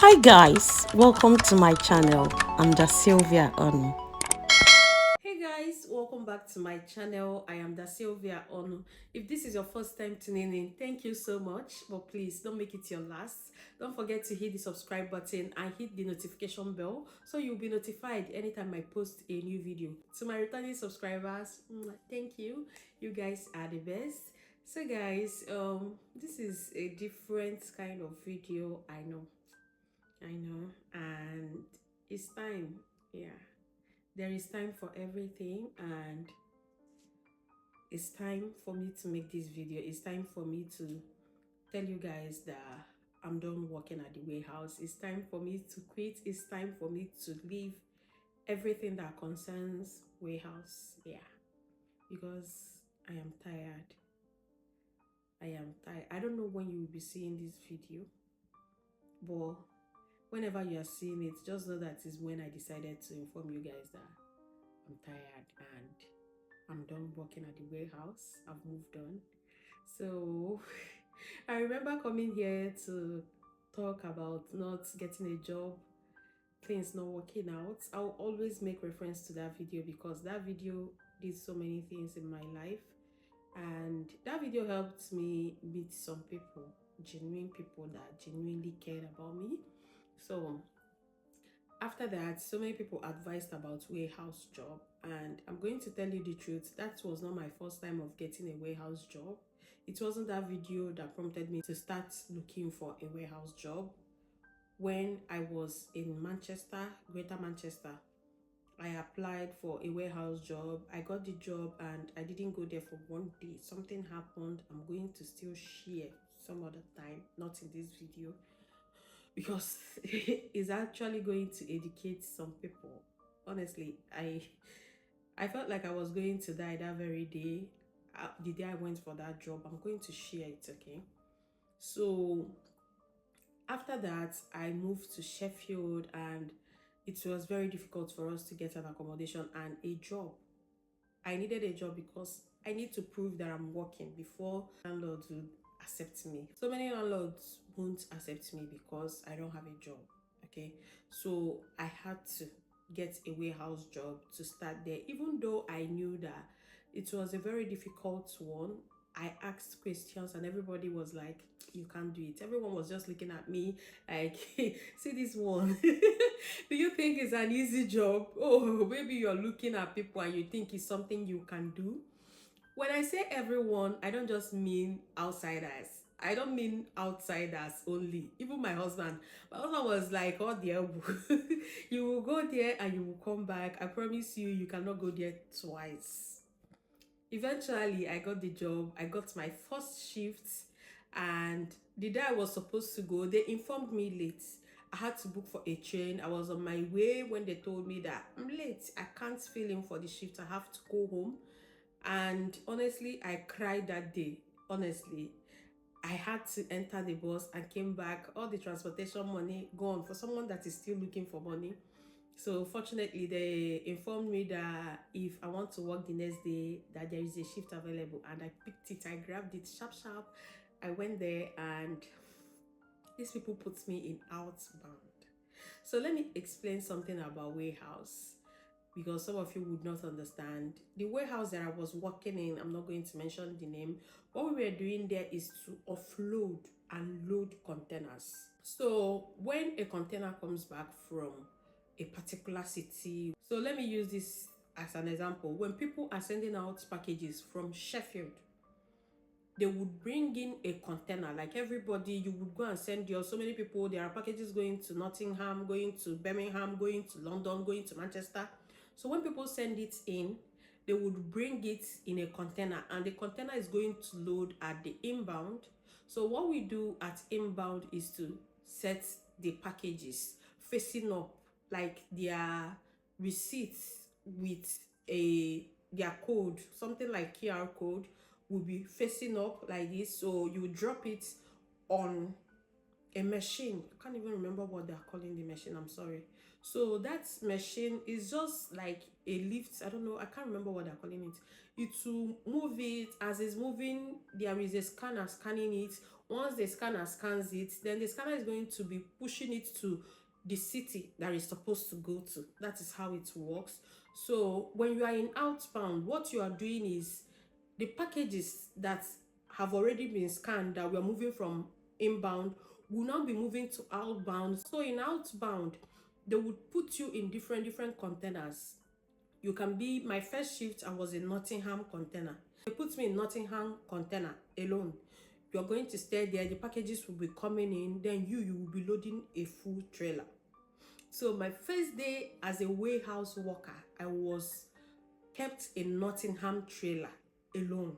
Hi guys, welcome to my channel. I'm dasylviaonu. Hey guys, welcome back to my channel. I am dasylviaonu. If this is your first time tuning in, thank you so much. But please don't make it your last. Don't forget to hit the subscribe button and hit the notification bell so you'll be notified anytime I post a new video. To my returning subscribers, thank you. You guys are the best. So guys, this is a different kind of video. I know, and it's time. Yeah, there is time for everything, and it's time for me to make this video. It's time for me to tell you guys that I'm done working at the warehouse. It's time for me to quit. It's time for me to leave everything that concerns warehouse. Yeah, because I am tired. I am tired. I don't know when you will be seeing this video, but whenever you are seeing it, just know that is when I decided to inform you guys that I'm tired and I'm done working at the warehouse. I've moved on. So I remember coming here to talk about not getting a job, things not working out. I'll always make reference to that video because that video did so many things in my life. And that video helped me meet some people, genuine people that genuinely cared about me. So after that, so many people advised about warehouse job, and I'm going to tell you the truth, that was not my first time of getting a warehouse job. It wasn't that video that prompted me to start looking for a warehouse job. When I was in Manchester, Greater Manchester, I applied for a warehouse job. I got the job and I didn't go there for one day. Something happened. I'm going to still share some other time, not in this video, because it's actually going to educate some people. Honestly, I felt like I was going to die that very day. The day I went for that job, I'm going to share it. Okay, so after that I moved to Sheffield, and it was very difficult for us to get an accommodation and a job. I needed a job because I need to prove that I'm working before landlords would accept me. So many landlords won't accept me because I don't have a job. Okay, so I had to get a warehouse job to start there, even though I knew that it was a very difficult one. I asked questions and everybody was like, you can't do it. Everyone was just looking at me like, see this one. Do you think it's an easy job? Oh, maybe you're looking at people and you think it's something you can do. When I say everyone, I don't just mean outsiders. I don't mean outsiders only. Even my husband was like, oh dear, you will go there and you will come back. I promise you, you cannot go there twice. Eventually, I got the job. I got my first shift, and the day I was supposed to go, they informed me late. I had to book for a train. I was on my way when they told me that I'm late. I can't fill in for the shift. I have to go home. And honestly, I cried that day. Honestly, I had to enter the bus and came back. All the transportation money gone for someone that is still looking for money. So fortunately, they informed me that if I want to work the next day, that there is a shift available, and I picked it. I grabbed it sharp, sharp. I went there, and these people put me in outbound. So let me explain something about warehouse, because some of you would not understand. The warehouse that I was working in, I'm not going to mention the name. What we were doing there is to offload and load containers. So when a container comes back from a particular city, so let me use this as an example. When people are sending out packages from Sheffield, they would bring in a container. Like everybody, you would go and send your so many people. There are packages going to Nottingham, going to Birmingham, going to London, going to Manchester. So when people send it in, they would bring it in a container, and the container is going to load at the inbound. So what we do at inbound is to set the packages facing up, like their receipts with a their code, something like QR code will be facing up like this. So you drop it on a machine. I can't even remember what they're calling the machine, I'm sorry. So that machine is just like a lift. I don't know, I can't remember what they're calling it. It will move it. As it's moving, there is a scanner scanning it. Once the scanner scans it, then the scanner is going to be pushing it to the city that it's supposed to go to. That is how it works. So when you are in outbound, what you are doing is the packages that have already been scanned that we are moving from inbound will now be moving to outbound. So in outbound, they would put you in different containers. You can be, my first shift, I was in Nottingham container. They put me in Nottingham container alone. You're going to stay there, the packages will be coming in, then you will be loading a full trailer. So my first day as a warehouse worker, I was kept in Nottingham trailer alone.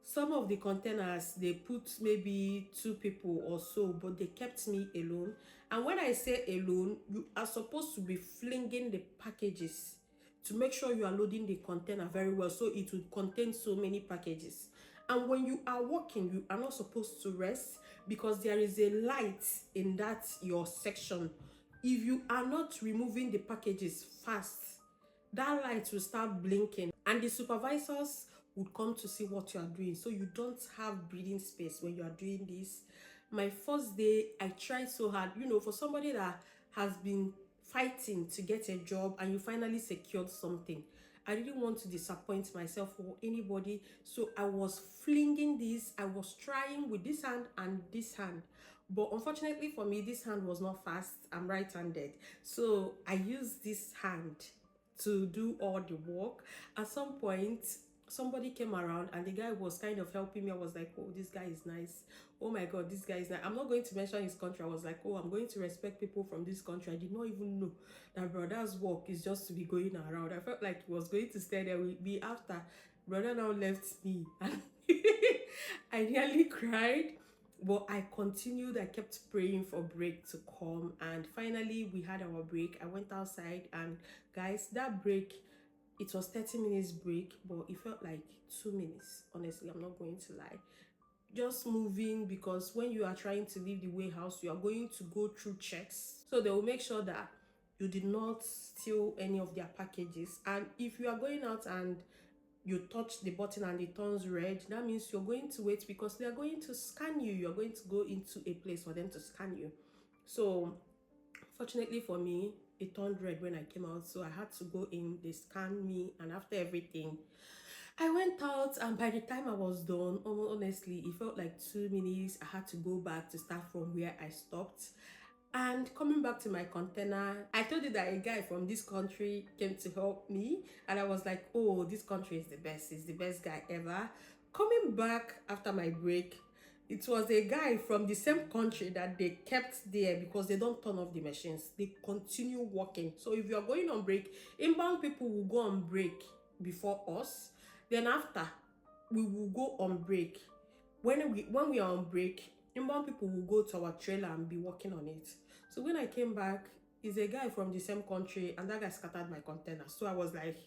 Some of the containers, they put maybe 2 people or so, but they kept me alone. And when I say alone, you are supposed to be flinging the packages to make sure you are loading the container very well, so it will contain so many packages. And when you are working, you are not supposed to rest, because there is a light in that your section. If you are not removing the packages fast, that light will start blinking and the supervisors would come to see what you are doing. So you don't have breathing space when you are doing this. My first day, I tried so hard, for somebody that has been fighting to get a job and you finally secured something. I didn't want to disappoint myself or anybody. So I was flinging this. I was trying with this hand and this hand. But unfortunately for me, this hand was not fast. I'm right-handed. So I used this hand to do all the work. At some point, somebody came around and the guy was kind of helping me. I was like, oh, this guy is nice. Oh my God, this guy is nice. I'm not going to mention his country. I was like, oh, I'm going to respect people from this country. I did not even know that brother's work is just to be going around. I felt like he was going to stay there with me after. Brother now left me and I nearly cried. But I continued. I kept praying for break to come, and finally we had our break. I went outside, and guys, that break, it was 30 minutes break, but it felt like 2 minutes. Honestly, I'm not going to lie. Just moving, because when you are trying to leave the warehouse, you are going to go through checks. So they will make sure that you did not steal any of their packages. And if you are going out and you touch the button and it turns red, that means you're going to wait, because they are going to scan you. You're going to go into a place for them to scan you. So fortunately for me, it turned red when I came out, so I had to go in. They scanned me, and after everything, I went out, and by the time I was done, honestly, it felt like 2 minutes. I had to go back to start from where I stopped. And coming back to my container, I told you that a guy from this country came to help me, and I was like, oh, this country is the best. He's the best guy ever. Coming back after my break, it was a guy from the same country that they kept there, because they don't turn off the machines. They continue working. So if you are going on break, inbound people will go on break before us. Then after, we will go on break. When we are on break, inbound people will go to our trailer and be working on it. So when I came back, is a guy from the same country, and that guy scattered my container. So I was like,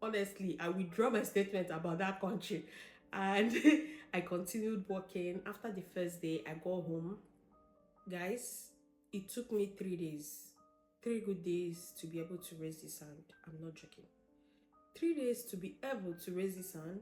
honestly, I withdraw my statement about that country. And I continued working. After the first day, I go home. Guys, it took me 3 days, 3 good days to be able to raise this hand. I'm not joking. 3 days to be able to raise this hand.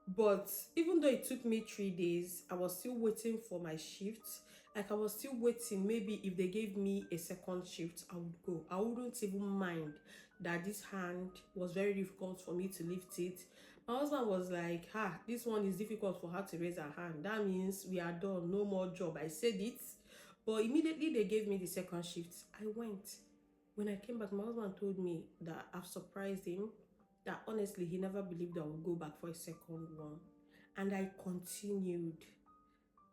But even though it took me 3 days, I was still waiting for my shift. Like, I was still waiting. Maybe if they gave me a second shift, I would go. I wouldn't even mind that this hand was very difficult for me to lift it. My husband was like, this one is difficult for her to raise her hand. That means we are done. No more job. I said it. But immediately they gave me the second shift, I went. When I came back, my husband told me that I've surprised him, that honestly, he never believed I would go back for a second one. And I continued.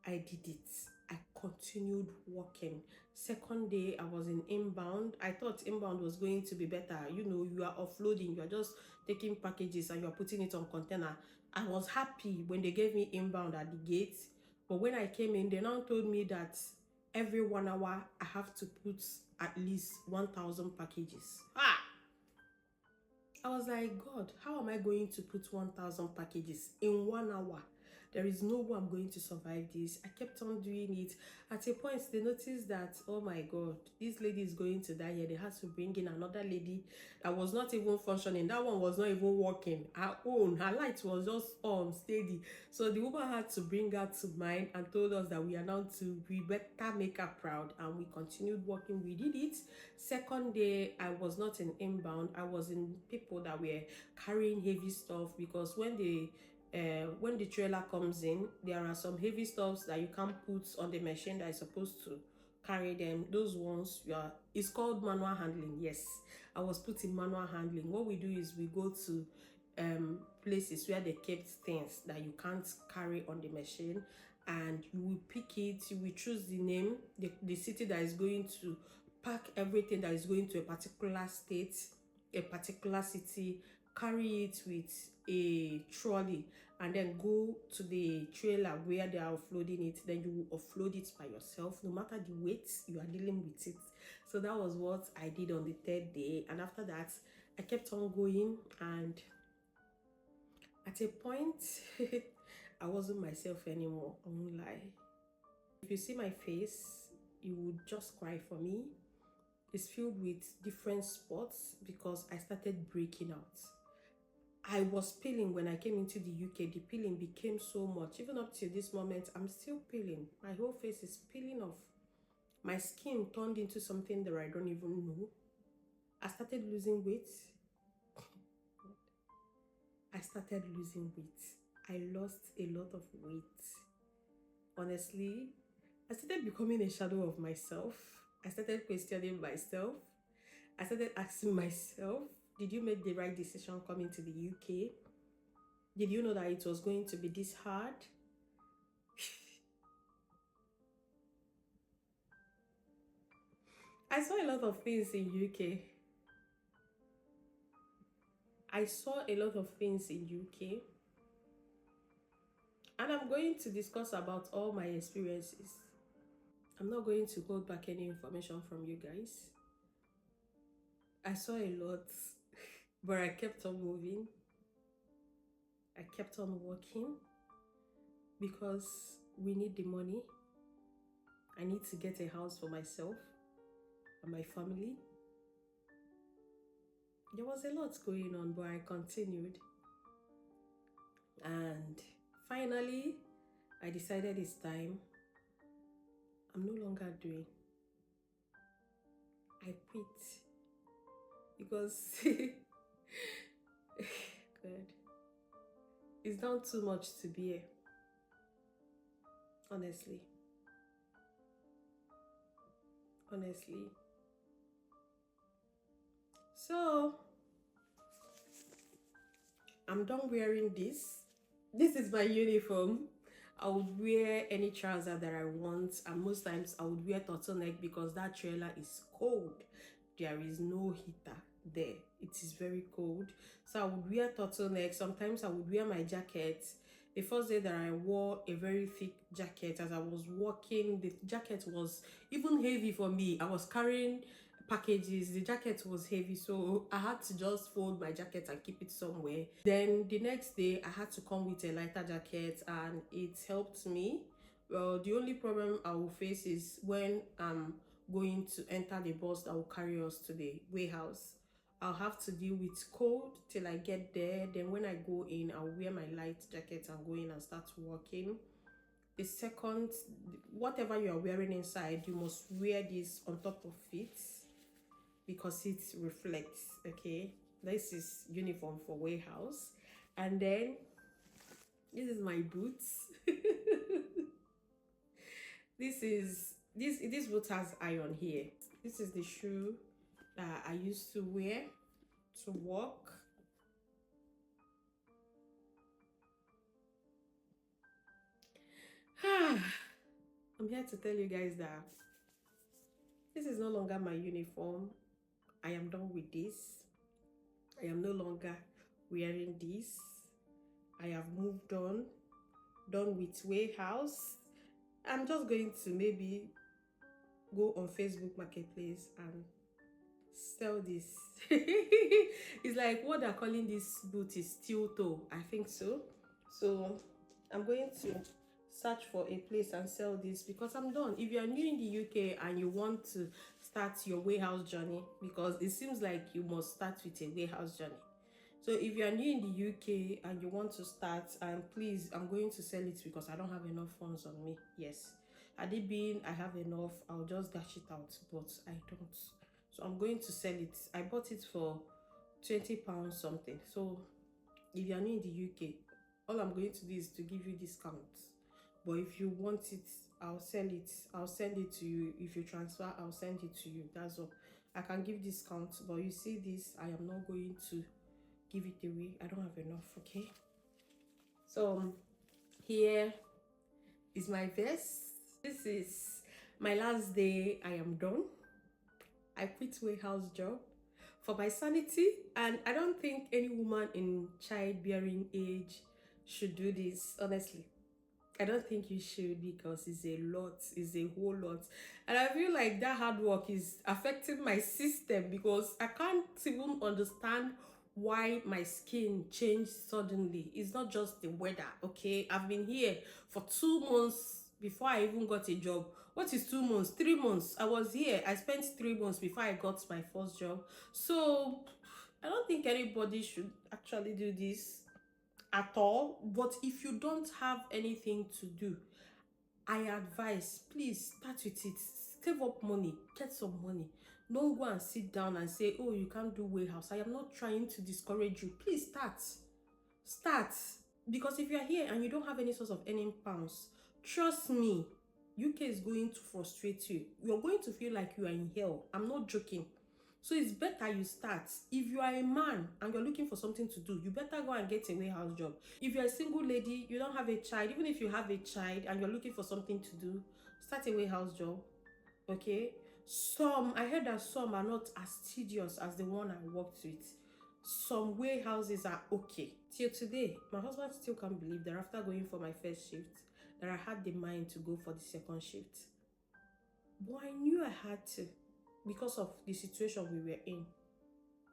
I did it. I continued working. Second day, I was in inbound. I thought inbound was going to be better. You are offloading. You are just taking packages and you are putting it on container. I was happy when they gave me inbound at the gate. But when I came in, they now told me that every 1 hour, I have to put at least 1,000 packages. I was like, God, how am I going to put 1,000 packages in 1 hour? There is no way I'm going to survive this. I kept on doing it. At a point, they noticed that, oh my God, this lady is going to die here. They had to bring in another lady that was not even functioning. That one was not even working. Her light was just on steady. So the woman had to bring her to mine and told us that we better make her proud, and we continued working. We did it. Second day, I was not in inbound. I was in people that were carrying heavy stuff, because when the trailer comes in, there are some heavy stuffs that you can't put on the machine that is supposed to carry them. Those ones, it's called manual handling. Yes, I was put in manual handling. What we do is we go to places where they kept things that you can't carry on the machine, and you will pick it. You will choose the name, the city that is going to pack everything that is going to a particular state, a particular city, carry it with a trolley, and then go to the trailer where they are offloading it. Then you will offload it by yourself, no matter the weight you are dealing with it. So that was what I did on the third day, and after that I kept on going, and at a point I wasn't myself anymore. I won't lie. If you see my face, you would just cry for me. It's filled with different spots because I started breaking out. I was peeling when I came into the UK. The peeling became so much. Even up to this moment, I'm still peeling. My whole face is peeling off. My skin turned into something that I don't even know. I started losing weight. I lost a lot of weight. Honestly, I started becoming a shadow of myself. I started questioning myself. I started asking myself, did you make the right decision coming to the UK? Did you know that it was going to be this hard? I saw a lot of things in UK. And I'm going to discuss about all my experiences. I'm not going to hold back any information from you guys. I saw a lot, but I kept on moving. I kept on working because we need the money. I need to get a house for myself and my family. There was a lot going on, but I continued. And finally, I decided it's time. I'm no longer doing. I quit because God, it's not too much to bear. Honestly. So I'm done wearing this. This is my uniform. I would wear any trouser that I want, and most times I would wear turtleneck because that trailer is cold. There is no heater there. It is very cold. So I would wear turtleneck. Sometimes I would wear my jacket. The first day that I wore a very thick jacket, as I was walking, the jacket was even heavy for me. I was carrying packages. The jacket was heavy, so I had to just fold my jacket and keep it somewhere. Then the next day I had to come with a lighter jacket, and it helped me. Well, the only problem I will face is when I'm going to enter the bus that will carry us to the warehouse. I'll have to deal with cold till I get there. Then when I go in, I'll wear my light jacket and go in and start working. The second, whatever you are wearing inside, you must wear this on top of it because it reflects. Okay, this is uniform for warehouse. And then this is my boots. This boot has iron here. This is the shoe that I used to wear to walk. I'm here to tell you guys that this is no longer my uniform. I am done with this. I am no longer wearing this. I have moved on, done with warehouse. I'm just going to maybe go on Facebook Marketplace and sell this. It's like what they're calling this boot is steel toe. I think so. So I'm going to search for a place and sell this because I'm done. If you are new in the UK and you want to start your warehouse journey, because it seems like you must start with a warehouse journey. So if you are new in the UK and you want to start, and please, I'm going to sell it because I don't have enough funds on me. Yes, had it been I have enough, I'll just dash it out, but I don't. So I'm going to sell it. I bought it for £20 something. So if you're new in the UK, all I'm going to do is to give you discounts. But if you want it, I'll sell it. I'll send it to you. If you transfer, I'll send it to you. That's all. I can give discounts, but you see this, I am not going to give it away. I don't have enough, okay? So here is my vest. This is my last day. I am done. I quit warehouse job for my sanity, and I don't think any woman in childbearing age should do this, honestly. I don't think you should because it's a lot, it's a whole lot. And I feel like that hard work is affecting my system because I can't even understand why my skin changed suddenly. It's not just the weather, okay? I've been here for 2 months before I even got a job. What is 2 months? 3 months. I was here. I spent 3 months before I got my first job. So I don't think anybody should actually do this at all. But if you don't have anything to do, I advise, please start with it. Save up money, get some money. Don't go and sit down and say, oh, you can't do warehouse. I am not trying to discourage you. Please start. Because if you're here and you don't have any source of earning pounds, trust me, UK is going to frustrate you. You're going to feel like you are in hell. I'm not joking. So it's better you start. If you are a man and you're looking for something to do, you better go and get a warehouse job. If you're a single lady, you don't have a child, even if you have a child and you're looking for something to do, start a warehouse job, okay? I heard that some are not as tedious as the one I worked with. Some warehouses are okay. Till today, my husband still can't believe that after going for my first shift, that I had the mind to go for the second shift. But I knew I had to because of the situation we were in.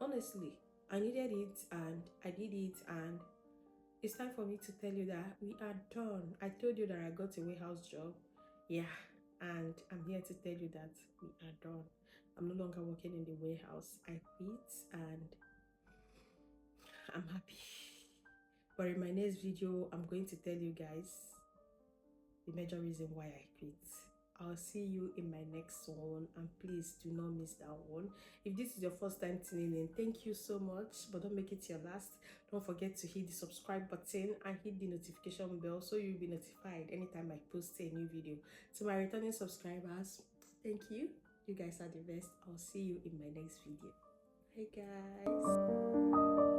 Honestly, I needed it and I did it, and it's time for me to tell you that we are done. I told you that I got a warehouse job. Yeah, and I'm here to tell you that we are done. I'm no longer working in the warehouse. I quit and I'm happy. But in my next video, I'm going to tell you guys the major reason why I quit. I'll see you in my next one, and please do not miss that one. If this is your first time tuning in, thank you so much, but don't make it your last. Don't forget to hit the subscribe button and hit the notification bell so you'll be notified anytime I post a new video. To my returning subscribers, thank you. You guys are the best. I'll see you in my next video. Hey guys.